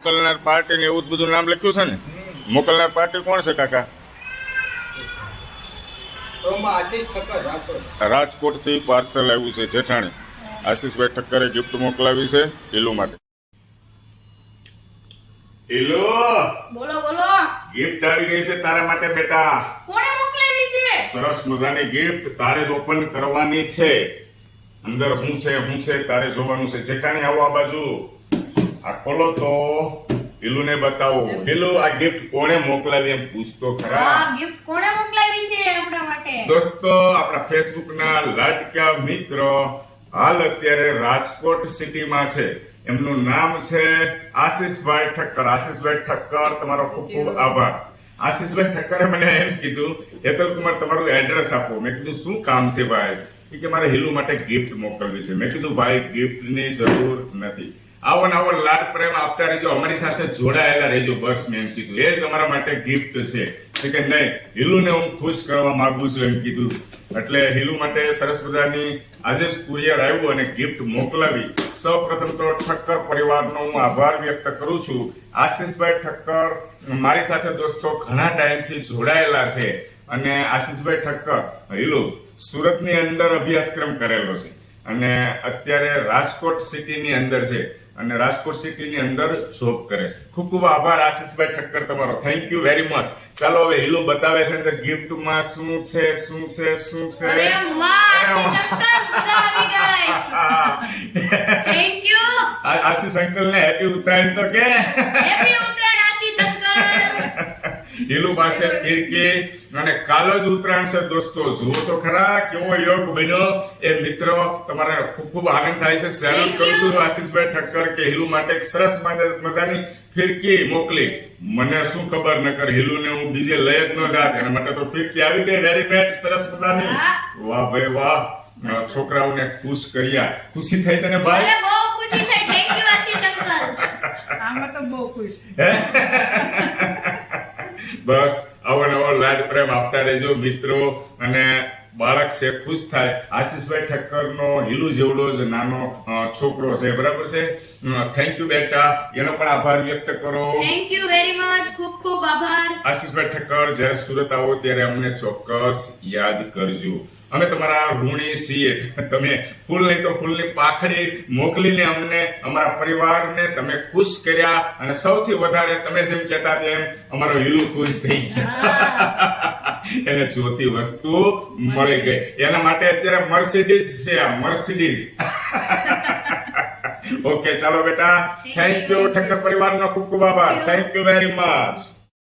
મોકલનાર પાર્ટી ને એવું જ બધું નામ લખ્યું છે ને? મોકલનાર પાર્ટી કોણ છે કાકા? આશીષ ઠક્કર, રાજકોટ. રાજકોટ થી પાર્સલ આવ્યું છે જેઠાણી. આશીષભાઈ ઠક્કરે ગિફ્ટ મોકલાવી છે ઈલુ માટે. ઈલુ, બોલો બોલો. ગિફ્ટ આવી ગઈ છે તારા માટે બેટા. કોણે મોકલાવી છે? સરસ મજાની ગિફ્ટ તારે જ ઓપન કરવાની છે. અંદર શું છે તારે જોવાનું છે. જેઠાણી આવો આ બાજુ. આ ખોલો તો ઈલુને બતાવો. ઈલુ, આ ગિફ્ટ કોણે મોકલાવી એમ પૂછતો ખરા. આ ગિફ્ટ કોણે મોકલાવી છે આપણા માટે? દોસ્તો, આપણા ફેસબુક ના લાડકા મિત્ર હાલ અત્યારે રાજકોટ સિટીમાં છે. એમનું નામ છે આશીષભાઈ ઠક્કર. આશીષભાઈ ઠક્કર, તમારો ખૂબ ખૂબ આભાર. આશીષભાઈ ઠક્કરે મને એમ કીધું, હેતલ કુમાર તમારું એડ્રેસ આપો. મેં કીધું શું કામ છે ભાઈ? કે મારે હિલુ માટે ગિફ્ટ મોકલવી છે. મેં કીધું ભાઈ ગિફ્ટની જરૂર નથી. આવો ને આવો લાડ પ્રેમ આપતા રહેજો, અમારી સાથે જોડાયેલા રહેજો બસ. મેં એમ કીધું એ જ અમારા માટે ગિફ્ટ છે કે નહીં. હિલુને હું ખુશ કરવા માંગુ છું એમ કીધું. એટલે હિલુ માટે સરસ મજાની આજે જ કુરિયર આવ્યું અને ગિફ્ટ મોકલાવી. સૌપ્રથમ તો ઠક્કર પરિવારનો હું આભાર વ્યક્ત કરું છું. આશીષભાઈ ઠક્કર મારી સાથે દોસ્તો ઘણા ટાઈમથી જોડાયેલા છે અને આશીષભાઈ ઠક્કર હિલુ સુરતની અંદર અભ્યાસક્રમ કરેલો છે અને અત્યારે રાજકોટ સિટીની અંદર છે અને રાજકોટ સિટીની અંદર જોબ કરે છે. ખૂબ ખૂબ આભાર આશીષભાઈ ઠક્કર તમારો. Thank you very much. ચાલો હવે હિલુ બતાવે છે અંદર ગિફ્ટમાં શું છે. અરે વાહ, શંકર, મજા આવી ગઈ. Thank you. આશીષ અંકલ ને હેપી ઉત્તરાયણ તો કે. હેપી ઉત્તરાયણ આશીષ અંકલ. હિલુ પાસે ફિરકી અને કાલ જ ઉત્તરાયણ છે દોસ્તો. જુઓ તો ખરા કેવો યોગ બન્યો. એ મિત્રો તમારે ખૂબ ખૂબ આનંદ થાય છે. સેલ્યુટ કરું છું આશીષભાઈ ઠક્કર કે હિલુ માટે એક સરસ મજાની ફિરકી મોકલી. મને શું ખબર નકર હિલુને હું બીજે લઈ જ ન જાત. એના માટે તો ફિરકી આવી ગઈ રેડીમેડ સરસ મજાની. વાહ ભાઈ વાહ, છોકરાઓને ખુશ કર્યા. ખુશી થઈ તને ભાઈ? અરે બહુ ખુશી થઈ. Thank you Ashish uncle. આમાં તો બહુ ખુશ. બસ આવો નવો લાડ પ્રેમ આપતા રહેજો મિત્રો. અને બાળક છે ખુશ થાય. આશીષભાઈ ઠક્કર નો હિલુ જેવડો જ નાનો છોકરો છે, બરાબર છે. થેન્ક યુ બેટા, એનો પણ આભાર વ્યક્ત કરો. Thank you very much. ખૂબ ખૂબ આભાર. આશીષભાઈ ઠક્કર, જ્યારે સુરત આવો ત્યારે અમને ચોક્કસ યાદ કરજો. અમે તમારા ઋણી છીએ. તમે ફૂલ નહીં તો ફૂલની પાખડી મોકલીને અમને, અમારા પરિવારને તમે ખુશ કર્યા અને સૌથી વધારે તમે જેમ કહેતા તેમ અમારો હિલુ ખુશ થઈ ગયા. એને જોતી વસ્તુ મળી ગઈ. એના માટે અત્યારે મર્સિડીઝ છે. આ મર્સિડીઝ. ઓકે ચાલો બેટા, થેન્ક યુ ઠક્કર પરિવારનો ખૂબ ખૂબ આભાર. Thank you very much.